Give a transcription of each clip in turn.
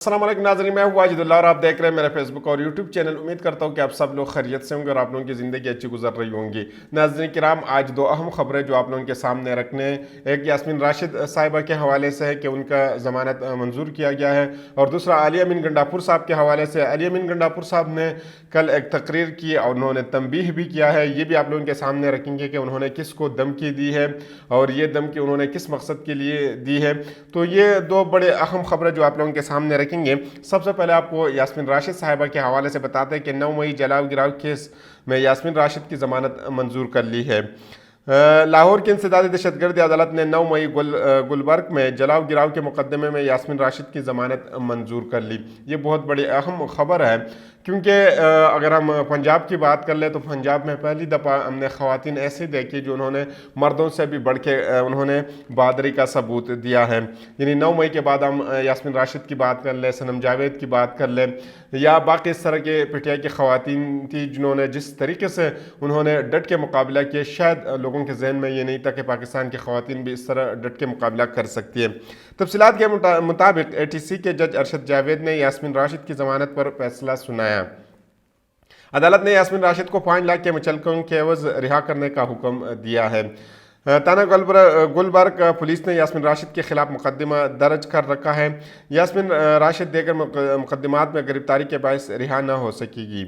अस्सलाम वालेकुम नाज़रीन, मैं हूं वाजिदुल्लाह और आप देख रहे हैं मेरा फेसबुक और यूट्यूब चैनल। उम्मीद करता हूं कि आप सब लोग खैरियत से होंगे और आप लोगों की ज़िंदगी अच्छी गुजर रही होंगी। नाज़रीन किराम, आज दो अहम खबरें जो आप लोगों के सामने रखने हैं। एक यास्मीन राशिद साहिबा के हवाले से है कि उनका ज़मानत मंजूर किया गया है, और दूसरा आलिया मीन गंडापुर साहब के हवाले से। आलिया मीन गंडापुर साहब ने कल एक तकरीर की और उन्होंने तंबीह भी किया है। ये भी आप लोगों के सामने रखेंगे कि उन्होंने किसको धमकी दी है और ये धमकी उन्होंने किस मकसद के लिए दी है। तो ये दो बड़े अहम खबरें जो आप लोगों के सामने रखेंगे। सबसे पहले आपको यास्मीन राशिद साहिबा के हवाले से बताते हैं कि 9 मई जलाव गिराव केस में यास्मीन राशिद की ज़मानत मंजूर कर ली है। लाहौर की इंसदादी दहशतगर्दी अदालत ने 9 मई गुलबर्ग में जलाव गिराव के मुकदमे में यास्मीन राशिद की ज़मानत मंजूर कर ली। ये बहुत बड़ी अहम खबर है, क्योंकि अगर हम पंजाब की बात कर ले तो पंजाब में पहली दफ़ा हमने ख़वातीन ऐसी देखी जो उन्होंने मर्दों से भी बढ़ के उन्होंने बहादरी का सबूत दिया है। यानी 9 मई के बाद हम यास्मीन राशिद की बात कर ले, सनम जावेद की बात कर ले, या बाकी इस तरह के पीटीआई की ख़वातीन थी जिन्होंने जिस तरीके से उन्होंने डट के मुकाबला किया। शायद लोगों के जहन में ये नहीं था कि पाकिस्तान की ख़वातीन भी इस तरह डट के मुकाबला कर सकती है। तफसीलात के मुताबिक एटीसी के जज अरशद जावेद ने यास्मीन राशिद की ज़मानत पर फैसला सुनाया। अदालत ने यास्मीन राशिद को 5 लाख के मुचलकों के एवज रिहा करने का हुक्म दिया है। थाना गुलबर्ग पुलिस ने यास्मीन राशिद के खिलाफ मुकदमा दर्ज कर रखा है। यास्मीन राशिद देगर मुकदमात में गिरफ्तारी के बायस रिहा न हो सकेगी।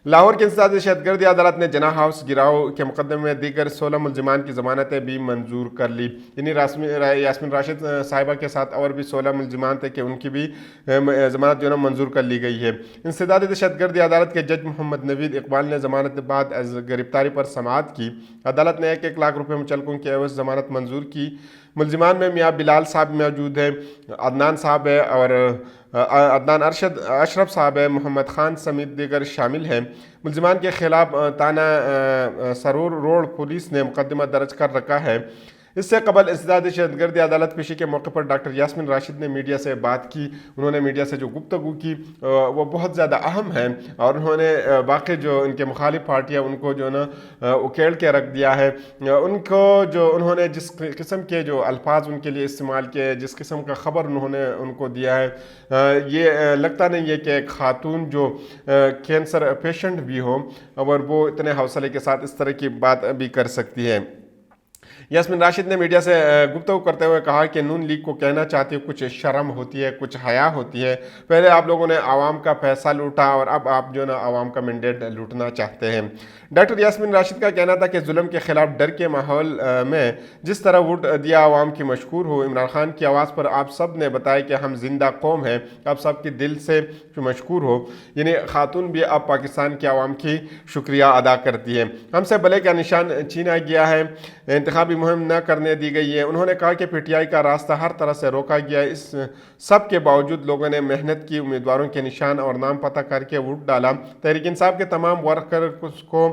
लाहौर की इंसदादी दहशतगर्दी अदालत ने जना हाउस गिराव के मुकदमे में दीगर 16 मुलजिमान की ज़मानतें भी मंजूर कर ली। यानी यास्मीन राशिद साहिबा के साथ और भी 16 मुलजिमान थे कि उनकी भी ज़मानत जो है मंजूर कर ली गई है। इंसदादी दहशतगर्दी अदालत के जज मोहम्मद नवीद इकबाल ने ज़मानत बाद गिरफ्तारी पर समाअत की। अदालत ने 1-1 लाख रुपये मुचलकों के एवज ज़मानत मंजूर की। मुलजिमान में मियाँ बिलाल साहब मौजूद है, अदनान साहब है और अदनान अशरफ साहब है, मोहम्मद खान समेत दीगर शामिल हैं। मुलजिमान के खिलाफ थाना सरूर रोड पुलिस ने मुकदमा दर्ज कर रखा है। इससे कबल इंसदादी दहशतगर्दी अदालत पेशी के मौके पर डॉक्टर यास्मीन राशिद ने मीडिया से बात की। उन्होंने मीडिया से जो गुफ्तगू की वो बहुत ज़्यादा अहम है, और उन्होंने बाकी जो इनके मुखालिफ पार्टियाँ उनको जो ना उकेड़ के रख दिया है। उनको जो उन्होंने जिस किस्म के जो अल्फाज उनके लिए इस्तेमाल किए, जिस किस्म का ख़बर उन्होंने उनको दिया है, ये लगता नहीं है कि एक खातून जो कैंसर पेशेंट भी हो और वो इतने हौसले के साथ इस तरह की बात भी कर सकती है। यास्मीन राशिद ने मीडिया से गुफ्तगू करते हुए कहा कि नून लीग को कहना चाहती हूँ, कुछ शर्म होती है, कुछ हया होती है। पहले आप लोगों ने आवाम का पैसा लूटा और अब आप जो ना आवाम का मैंडेट लूटना चाहते हैं। डॉक्टर यास्मीन राशिद का कहना था कि जुल्म के खिलाफ डर के माहौल में जिस तरह वोट दिया आवाम की मशहूर हो। इमरान खान की आवाज़ पर आप सब ने बताया कि हम जिंदा कौम हैं, आप सब के दिल से मशहूर हो। यानी खातून भी अब पाकिस्तान की आवाम की शुक्रिया अदा करती है। हमसे भले का निशान छीना गया है, इंतखाबी मुहिम न करने दी गई है। उन्होंने कहा कि पीटीआई का रास्ता हर तरह से रोका गया है। इस सब के बावजूद लोगों ने मेहनत की, उम्मीदवारों के निशान और नाम पता करके वोट डाला। तहरीक इंसाफ के तमाम वर्कर्स को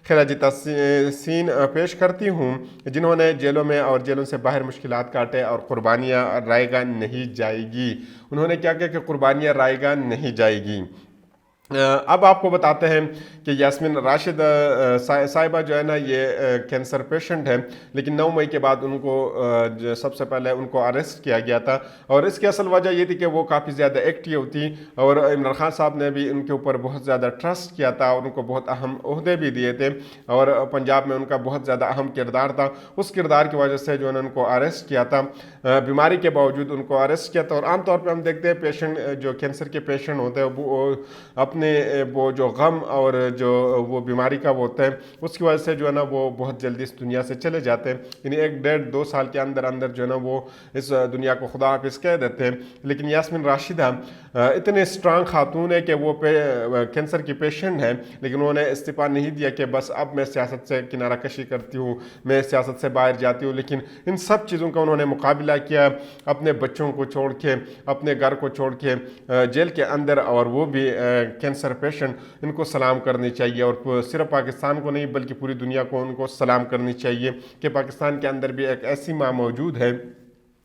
खिराज तहसीन पेश करती हूँ, जिन्होंने जेलों में और जेलों से बाहर मुश्किलात काटे, और कुर्बानियाँ रायगा नहीं जाएगी। उन्होंने क्या किया कि कुर्बानियाँ रायगा नहीं जाएगी। अब आपको बताते हैं कि यास्मीन राशिद साहिबा जो है ना, ये कैंसर पेशेंट है, लेकिन 9 मई के बाद उनको सबसे पहले उनको अरेस्ट किया गया था। और इसकी असल वजह ये थी कि वो काफ़ी ज़्यादा एक्टिव थी, और इमरान खान साहब ने भी उनके ऊपर बहुत ज़्यादा ट्रस्ट किया था और उनको बहुत अहम ओहदे भी दिए थे, और पंजाब में उनका बहुत ज़्यादा अहम किरदार था। उस किरदार की वजह से जो है उनको अरेस्ट किया था, बीमारी के बावजूद उनको अरेस्ट किया था। और आमतौर पर हम देखते हैं पेशेंट जो कैंसर के पेशेंट होते हैं वो अपने वो जो गम और जो वो बीमारी का वो होता है उसकी वजह से जो है ना वो बहुत जल्दी इस दुनिया से चले जाते हैं। यानी 1-1.5-2 साल के अंदर अंदर जो है ना वो इस दुनिया को खुदा हाफिज कह देते हैं। लेकिन यास्मीन राशिदा इतने स्ट्रांग खातून है कि वो कैंसर की पेशेंट है, लेकिन उन्होंने इस्तीफ़ा नहीं दिया कि बस अब मैं सियासत से किनारा कशी करती हूँ, मैं सियासत से बाहर जाती हूँ। लेकिन इन सब चीज़ों का उन्होंने मुकाबला किया, अपने बच्चों को छोड़ के, अपने घर को छोड़ के जेल के अंदर, और वो भी कैंसर पेशेंट। इनको सलाम करनी चाहिए, और सिर्फ पाकिस्तान को नहीं बल्कि पूरी दुनिया को उनको सलाम करनी चाहिए कि पाकिस्तान के अंदर भी एक ऐसी माँ मौजूद है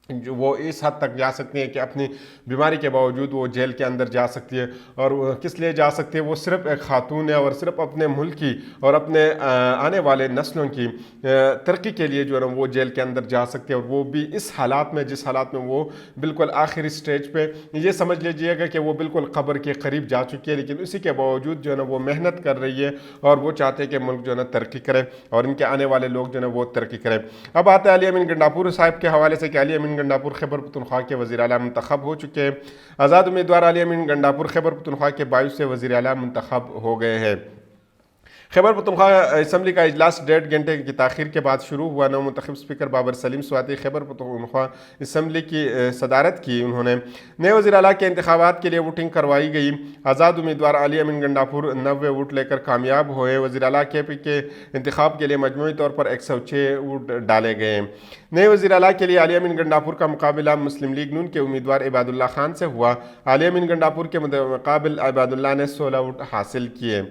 जो वो इस हद तक जा सकती हैं कि अपनी बीमारी के बावजूद वो जेल के अंदर जा सकती है। और वो किस लिए जा सकती है? वो सिर्फ़ एक खातून है और सिर्फ़ अपने मुल्क की और अपने आने वाले नस्लों की तरक्की के लिए जो है ना वो जेल के अंदर जा सकती है, और वो भी इस हालात में, जिस हालात में वो बिल्कुल आखिरी स्टेज पे, ये समझ लीजिएगा कि वो बिल्कुल क़ब्र के करीब जा चुकी है, लेकिन इसी के बावजूद जो है ना वो मेहनत कर रही है और वो चाहते हैं कि मुल्क जो है ना तरक्की करे और इनके आने वाले लोग जो है ना वो तरक्की करें। अब आते हैं अली अमीन गंडापुर साहब के हवाले से कि अली अमीन गंडापुर खैबर पख्तूनख्वा के वज़ीर आला मुंतखब हो चुके हैं। आज़ाद उम्मीदवार अली अमीन गंडापुर खैबर पख्तूनख्वा के 22 से वज़ीर आला मुंतखब हो गए हैं। खैबर पख्तूनख्वा असम्बली का इजलास 1.5 घंटे की ताख़ीर के बाद शुरू हुआ। नौ मुंतखब स्पीकर बाबर सलीम स्वाति खैबर पख्तूनख्वा असम्बली की सदारत की। उन्होंने नए वज़ीर आला के इंतखाबात के लिए वोटिंग करवाई गई। आज़ाद उम्मीदवार अली अमीन गंडापुर 90 वोट लेकर कामयाब हुए। वज़ीर आला KP के इंतखाब के लिए मजमूई तौर पर 106 वोट डाले गए। नए वज़ीर आला के लिए अली अमीन गंडापुर का मुकाबला मुस्लिम लीग नून के उम्मीदवार इबादुल्लाह खान से हुआ। अली अमीन गंडापुर के मुकाबिल इबादुल्लाह ने 16 वोट हासिल किए।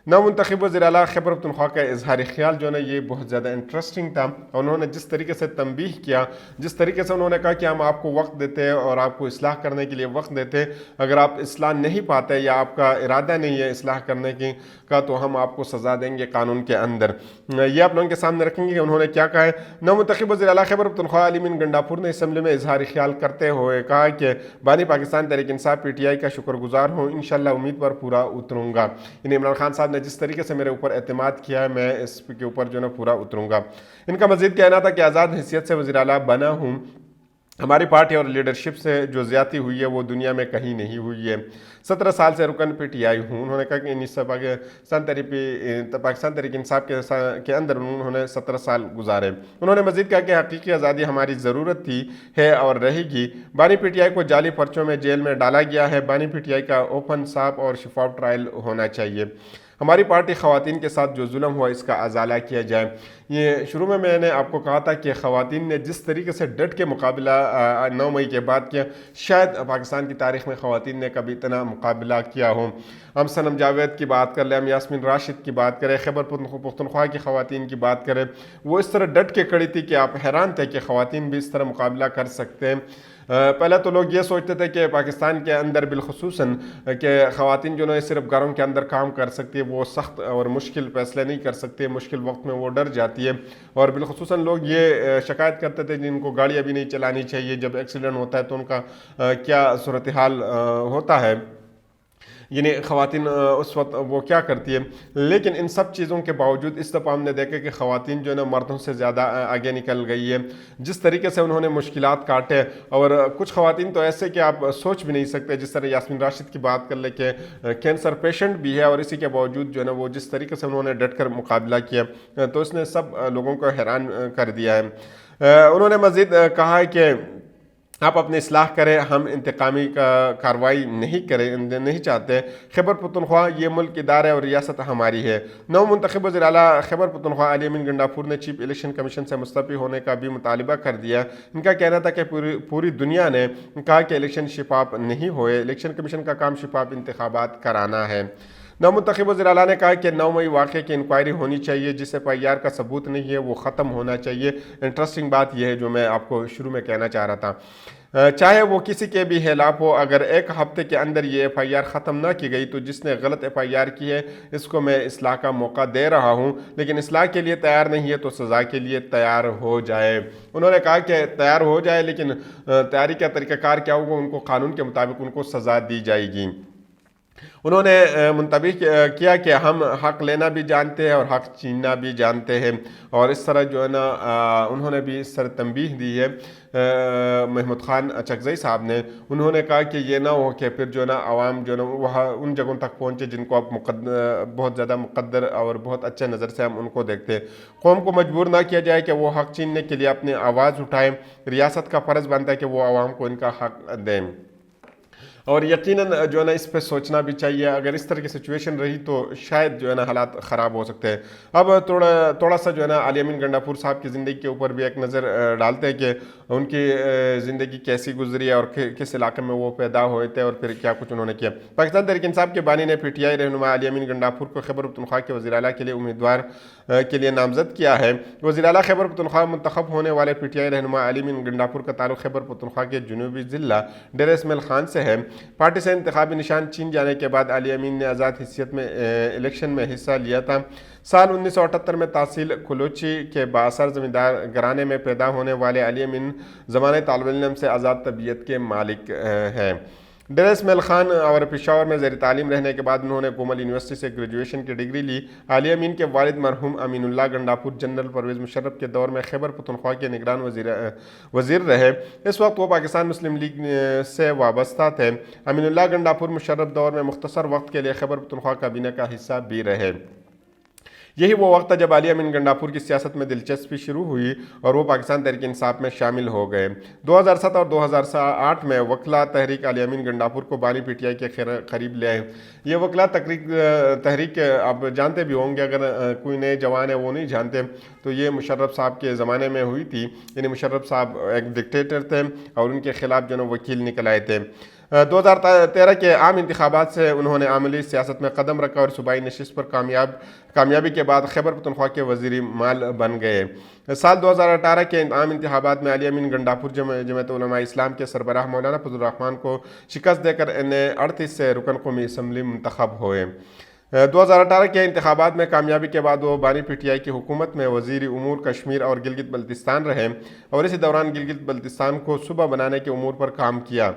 नवमुंतखब वज़ीर आला खैबर पख्तूनख्वा का इजहार ख्याल जो है ना ये बहुत ज़्यादा इंटरेस्टिंग था। उन्होंने जिस तरीके से तंबीह किया, जिस तरीके से उन्होंने कहा कि हम आपको वक्त देते हैं और आपको इस्लाह करने के लिए वक्त देते हैं, अगर आप इस्लाह नहीं पाते या आपका इरादा नहीं है इस्लाह करने की का, तो हम आपको सज़ा देंगे कानून के अंदर। ये आप लोगों के सामने रखेंगे कि उन्होंने क्या कहा है। नवमुंतखब वज़ीर आला खैबर पख्तूनख्वा अली अमीन गंडापुर ने असम्बली में इजहार ख्याल करते हुए कहा कि बानी पाकिस्तान तहरीक इंसाफ PTI का शुक्रगुजार हूँ, इंशाअल्लाह उम्मीद पर पूरा उतरूँगा। इमरान खान साहब ने जिस तरीके से मेरे ऊपर एतमाद किया है, मैं इसके ऊपर जो है ना पूरा उतरूँगा। इनका मज़ीद कहना था कि आज़ाद हैसियत से वज़ीर आला बना हूँ, हमारी पार्टी और लीडरशिप से जो ज़्यादती हुई है वो दुनिया में कहीं नहीं हुई है। 17 साल से रुकन PTI हूँ। उन्होंने कहा कि पाकिस्तान तहरीक इंसाफ के अंदर उन्होंने 17 साल गुजारे। उन्होंने मज़ीद कहा कि हकीकी आज़ादी हमारी ज़रूरत थी, है और रहेगी। बानी PTI को जाली पर्चों में जेल में डाला गया है। बानी PTI का ओपन, साफ और शफाफ ट्रायल होना चाहिए। हमारी पार्टी ख़वातीन के साथ जो जुल्म हुआ इसका अजाला किया जाए। ये शुरू में मैंने आपको कहा था कि ख़वातीन ने जिस तरीके से डट के मुकाबला 9 मई के बाद किया, शायद पाकिस्तान की तारीख़ में ख़वातीन ने कभी इतना मुकाबला किया हो। हम सनम जावेद की बात कर लें, हम यास्मीन राशिद की बात करें, खैबर पख्तूनख्वा की ख़वातीन की बात करें, वो इस तरह डट के खड़ी थी कि आप हैरान थे कि ख़वातीन भी इस तरह मुकाबला कर सकते हैं। पहले तो लोग ये सोचते थे कि पाकिस्तान के अंदर बिलखुसूसन कि ख़वातीन जो है सिर्फ घरों के अंदर काम कर सकती है, वो सख्त और मुश्किल फैसले नहीं कर सकती, मुश्किल वक्त में वो डर जाती है। और बिलखुसूसन लोग ये शिकायत करते थे जिनको गाड़ियाँ भी नहीं चलानी चाहिए, जब एक्सीडेंट होता है तो उनका क्या सूरत हाल होता है, यानी ख़वातीन उस वक्त वो क्या करती है। लेकिन इन सब चीज़ों के बावजूद इस दफ़ा हमने देखा कि ख़वातीन जो है ना मर्दों से ज़्यादा आगे निकल गई है। जिस तरीके से उन्होंने मुश्किलात काटे, और कुछ ख़वातीन तो ऐसे कि आप सोच भी नहीं सकते, जिस तरह यास्मीन राशिद की बात कर ले कि कैंसर पेशेंट भी है और इसी के बावजूद जो है ना वो जिस तरीके से उन्होंने डट कर मुकाबला किया, तो इसने सब लोगों को हैरान कर दिया है। उन्होंने मज़ीद कहा है कि आप अपनी इस्लाह करें, हम इंतकामी कार्रवाई नहीं चाहते। खैबर पख्तूनख्वा ये मुल्क इदारा और रियासत हमारी है। नौ मुंतखब वज़ीर आला खैबर पख्तूनख्वा अली अमीन गंडापुर ने चीफ इलेक्शन कमीशन से मुस्तफ़ी होने का भी मुतालिबा कर दिया। इनका कहना था कि पूरी दुनिया ने कहा कि इलेक्शन शफाफ नहीं हुए, इलेक्शन कमीशन का काम शफाफ इंतखाबात कराना है। नवमुंतखब वज़ीर आला ने कहा कि 9 मई वाक़े की इंक्वायरी होनी चाहिए, जिससे FIR का सबूत नहीं है वो ख़त्म होना चाहिए। इंटरेस्टिंग बात यह है जो मैं आपको शुरू में कहना चाह रहा था, चाहे वो किसी के भी खिलाफ हो, अगर एक हफ्ते के अंदर ये FIR ख़त्म ना की गई तो जिसने गलत FIR की है इसको मैं इस्लाह का मौका दे रहा हूँ, लेकिन इस्लाह के लिए तैयार नहीं है तो सज़ा के लिए तैयार हो जाए। उन्होंने कहा कि तैयार हो जाए, लेकिन तैयारी का तरीक़ाकार क्या होगा, उनको कानून के मुताबिक उनको सज़ा दी जाएगी। उन्होंने मुंतबी किया कि हम हक़ लेना भी जानते हैं और हक़ छीनना भी जानते हैं, और इस तरह जो है ना उन्होंने भी इस तरह तंबीह दी है महमूद ख़ान चकज़ई साहब ने। उन्होंने कहा कि ये ना हो कि फिर जो है ना आवाम जो है ना वहाँ उन जगहों तक पहुँचे जिनको आप बहुत ज़्यादा मुक़द्दर और बहुत अच्छे नज़र से हम उनको देखते हैं। कौम को मजबूर ना किया जाए कि वो हक़ छीनने के लिए अपनी आवाज़ उठाएँ। रियासत का फ़र्ज़ बनता है कि वो आवाम को इनका हक़ दें। और यकीनन जो है ना इस पे सोचना भी चाहिए। अगर इस तरह की सिचुएशन रही तो शायद जो है ना हालात ख़राब हो सकते हैं। अब थोड़ा सा जो है ना अली अमीन गंडापुर साहब की ज़िंदगी के ऊपर भी एक नज़र डालते हैं कि उनकी ज़िंदगी कैसी गुजरी है और किस इलाके में वो पैदा हुए थे और फिर क्या कुछ उन्होंने किया। पाकिस्तान तहरीक इंसाफ के बानी ने PTI रहनुमा अली अमीन गंडापुर को खैबर पख्तूनख्वा के वज़ीर आला के लिए उम्मीदवार के लिए नामजद किया है। वज़ीर आला खैबर पख्तूनख्वा मुंतखब होने वाले PTI रहनुमा अली अमीन गंडापुर का ताल्लुक़ खैबर पख्तूनख्वा के जनूबी ज़िला डेरा इस्माइल खान से है। पार्टी से इंतखाबी निशान छीन जाने के बाद अली अमीन ने आज़ाद हैसियत में इलेक्शन में हिस्सा लिया था। साल 1978 में तहसील कुलोची के बासर ज़मींदार घराने में पैदा होने वाले अली अमीन ज़माने तालिब इल्म से आज़ाद तबीयत के मालिक हैं। डेरा इस्माइल खान और पेशावर में ज़ेर तालीम रहने के बाद उन्होंने कोमल यूनिवर्सिटी से ग्रेजुएशन की डिग्री ली। अली अमीन के वालिद मरहूम अमीनुल्लाह गंडापुर जनरल परवेज़ मुशर्रफ के दौर में खैबर पख्तूनख्वा के निगरान वज़ीर रहे। इस वक्त वो पाकिस्तान मुस्लिम लीग से वाबस्ता थे। अमीनुल्लाह गंडापुर मुशर्रफ दौर में मुख्तसर वक्त के लिए खैबर पख्तूनख्वा काबीना का हिस्सा भी रहे। यही वो वक्त था जब अली अमीन गंडापुर की सियासत में दिलचस्पी शुरू हुई और वो पाकिस्तान तहरीक इंसाफ में शामिल हो गए। 2007 और 2008 में वकला तहरीक अली अमीन गंडापुर को बानी PTI के करीब ले आए। ये वकला तहरीक आप जानते भी होंगे, अगर कोई नए जवान है वो नहीं जानते तो ये मुशर्रफ साहब के ज़माने में हुई थी। यानी मुशर्रफ साहब एक डिक्टेटर थे और उनके खिलाफ जो है वकील निकल आए थे। 2013 के आम इंतखाबात से उन्होंने आमली सियासत में कदम रखा और सूबाई नशिस्त पर कामयाबी के बाद खैबर पख्तूनख्वा के वज़ीर माल बन गए। साल 2018 के आम इंतखाबात में अली अमीन गंडापुर जमात उलमा इस्लाम के सरबराह मौलाना फजल रहमान को शिकस्त देकर N38 से रुकन कौमी असम्बली मुंतखब हुए। 2018 के इंतखाबात में कामयाबी के बाद वो बानी PTI की हुकूमत में वज़ीर उमूर कश्मीर और गिलगित बल्तिस्तान रहे और इसी दौरान गिलगित बल्तिस्तान को सूबा बनाने के उमूर पर काम किया।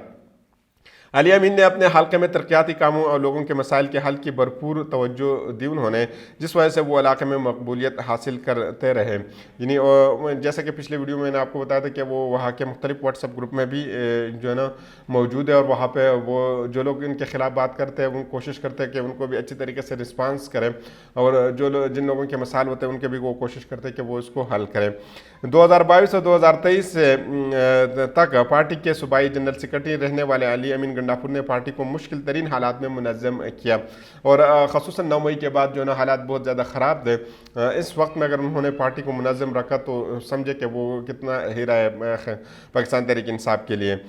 अली अमीन ने अपने हल्के में तरक्याती कामों और लोगों के मसाइल के हल की भरपूर तवज्जो दी उन्होंने, जिस वजह से वो इलाके में मकबूलियत हासिल करते रहे। यानी जैसा कि पिछले वीडियो में मैंने आपको बताया था कि वो वहाँ के मुख्तलिफ व्हाट्सएप ग्रुप में भी जो है ना मौजूद है और वहाँ पे वो जो लोग इनके ख़िलाफ़ बात करते हैं वो कोशिश करते हैं कि उनको भी अच्छी तरीके से रिस्पांस करें और जिन लोगों के मसाइल होते हैं उनके भी वो कोशिश करते हैं कि वो इसको हल करें। 2022 और 2023 तक पार्टी के सूबाई जनरल सेक्रेटरी रहने वाले अली अमीन गंडापुर ने पार्टी को मुश्किल तरीन हालात में मुनज़्ज़म किया और ख़ुसूसन 9 मई के बाद जो है ना हालात बहुत ज़्यादा ख़राब थे। इस वक्त में अगर उन्होंने पार्टी को मुनज़्ज़म रखा तो समझे कि वो कितना हीरा है पाकिस्तान तहरीक इंसाफ के लिए।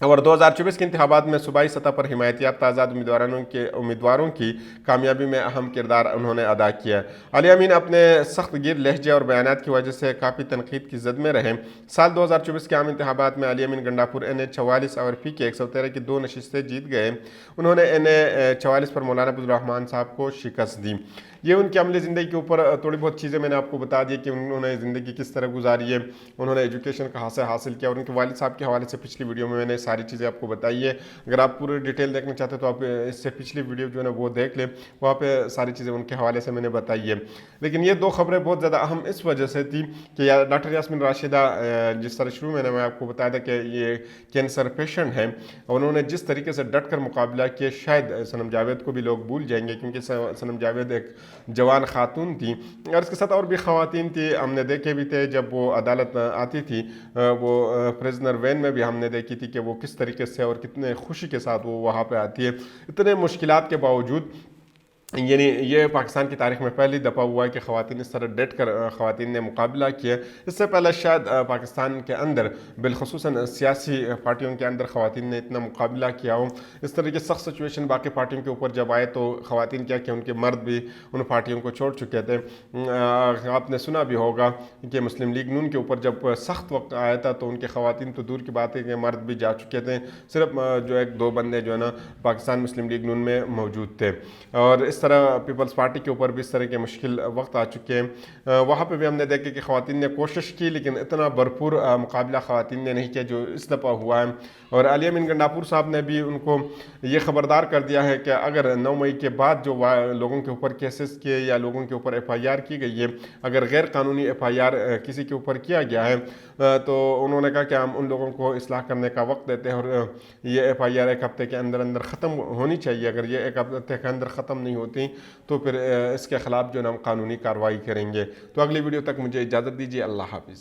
और 2024 के इंतखाबात में सूबाई सतह पर हिमायती याफ्ता आज़ाद उम्मीदवारों की कामयाबी में अहम किरदार उन्होंने अदा किया। अली अमीन अपने सख्त गिर लहजे और बयानात की वजह से काफ़ी तनकीद की जद में रहे। साल 2024 के आम इंतखाबात में अली अमीन गंडापुर N44 और PK 113 की 2 नशिस्तें जीत गए। उन्होंने N44 पर मौलाना फजल रहमान साहब को शिकस्त दी। ये उनकी अमली ज़िंदगी के ऊपर थोड़ी बहुत चीज़ें मैंने आपको बता दी कि उन्होंने ज़िंदगी किस तरह गुजारी है, उन्होंने एजुकेशन कहाँ से हासिल किया और उनके वालिद साहब के हवाले से पिछली वीडियो में मैंने सारी चीज़ें आपको बताई है। अगर आप पूरी डिटेल देखना चाहते हैं तो आप इससे पिछली वीडियो जो है ना वो देख लें, वहाँ पे सारी चीज़ें उनके हवाले से मैंने बताई है। लेकिन ये 2 खबरें बहुत ज़्यादा अहम इस वजह से थी कि डॉक्टर यास्मीन राशिदा, जिस तरह शुरू में मैं आपको बताया था कि ये कैंसर पेशेंट हैं, उन्होंने जिस तरीके से डट कर मुकाबला किया शायद सनम जावेद को भी लोग भूल जाएंगे, क्योंकि सनम जावेद एक जवान खातून थी और इसके साथ और भी ख़वातीन थी। हमने देखे भी थे जब वो अदालत आती थी, वो प्रिजनर वैन में भी हमने देखी थी कि वो किस तरीके से और कितने खुशी के साथ वो वहाँ पे आती है। इतने मुश्किलात के बावजूद यानी ये पाकिस्तान की तारीख में पहली दफ़ा हुआ है कि ख़वातीन इस तरह डट कर ख़वातीन ने मुकाबला किया। इससे पहले शायद पाकिस्तान के अंदर बिलखुसूसन सियासी पार्टियों के अंदर ख़वातीन ने इतना मुकाबला किया हो। इस तरह की सख्त सिचुएशन बाकी पार्टियों के ऊपर जब आए तो ख़वातीन क्या कि उनके मर्द भी उन पार्टियों को छोड़ चुके थे। आपने सुना भी होगा कि मुस्लिम लीग नून के ऊपर जब सख्त वक्त आया था तो उनके ख़वातीन तो दूर की बात है कि मर्द भी जा चुके थे, सिर्फ जो 1-2 बंदे जो है ना पाकिस्तान मुस्लिम लीग नून में मौजूद थे। और इस तरह पीपल्स पार्टी के ऊपर भी इस तरह के मुश्किल वक्त आ चुके हैं। वहाँ पे भी हमने देखा कि ख़वातीन ने कोशिश की लेकिन इतना भरपूर मुकाबला ख़वातीन ने नहीं किया जो इस दफ़ा हुआ है। और अली अमीन गंडापुर साहब ने भी उनको ये ख़बरदार कर दिया है कि अगर 9 मई के बाद जो लोगों के ऊपर केसेस किए या लोगों के ऊपर FIR की गई है, अगर गैर कानूनी FIR किसी के ऊपर किया गया है तो उन्होंने कहा कि हम उन लोगों को इस्लाह करने का वक्त देते हैं और ये FIR 1 हफ्ते के अंदर अंदर ख़त्म होनी चाहिए। अगर ये 1 हफ्ते के अंदर ख़त्म नहीं होती तो फिर इसके ख़िलाफ़ जो है हम कानूनी कार्रवाई करेंगे। तो अगली वीडियो तक मुझे इजाज़त दीजिए। अल्लाह हाफ़िज़।